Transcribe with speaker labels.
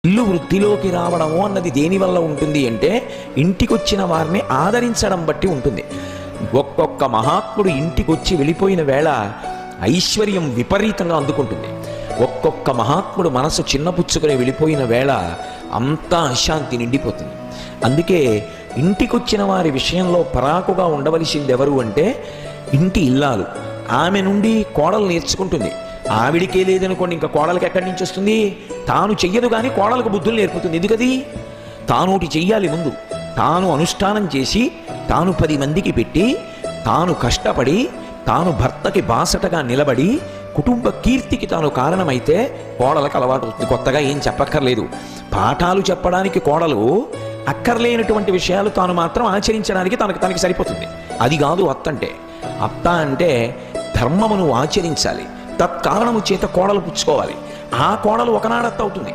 Speaker 1: ఇల్లు వృద్ధిలోకి రావడము అన్నది దేనివల్ల ఉంటుంది అంటే ఇంటికొచ్చిన వారిని ఆదరించడం బట్టి ఉంటుంది. ఒక్కొక్క మహాత్ముడు ఇంటికొచ్చి వెళ్ళిపోయిన వేళ ఐశ్వర్యం విపరీతంగా అందుకుంటుంది. ఒక్కొక్క మహాత్ముడు మనసు చిన్నపుచ్చుకొని వెళ్ళిపోయిన వేళ అంతా అశాంతి నిండిపోతుంది. అందుకే ఇంటికొచ్చిన వారి విషయంలో పరాకుగా ఉండవలసింది ఎవరు అంటే ఇంటి ఇల్లాలు. ఆమె నుండి కోడలు నేర్చుకుంటుంది. ఆవిడికే లేదనుకోండి, ఇంకా కోడలికి ఎక్కడి నుంచి వస్తుంది? తాను చెయ్యదు కానీ కోడలకు బుద్ధులు నేర్పుతుంది. ఎందుకది? తానోటి చెయ్యాలి ముందు. తాను అనుష్ఠానం చేసి తాను 10 మందికి పెట్టి తాను కష్టపడి తాను భర్తకి బాసటగా నిలబడి కుటుంబ కీర్తికి తాను కారణమైతే కోడలకు అలవాటు అవుతుంది. కొత్తగా ఏం చెప్పక్కర్లేదు. పాఠాలు చెప్పడానికి కోడలు అక్కర్లేనటువంటి విషయాలు తాను మాత్రం ఆచరించడానికి తనకి సరిపోతుంది. అది కాదు అత్త అంటే. అత్త అంటే ధర్మమును ఆచరించాలి. తత్కారణము చేత కోడలు పుచ్చుకోవాలి. ఆ కోడలు ఒకనాడత్త అవుతుంది.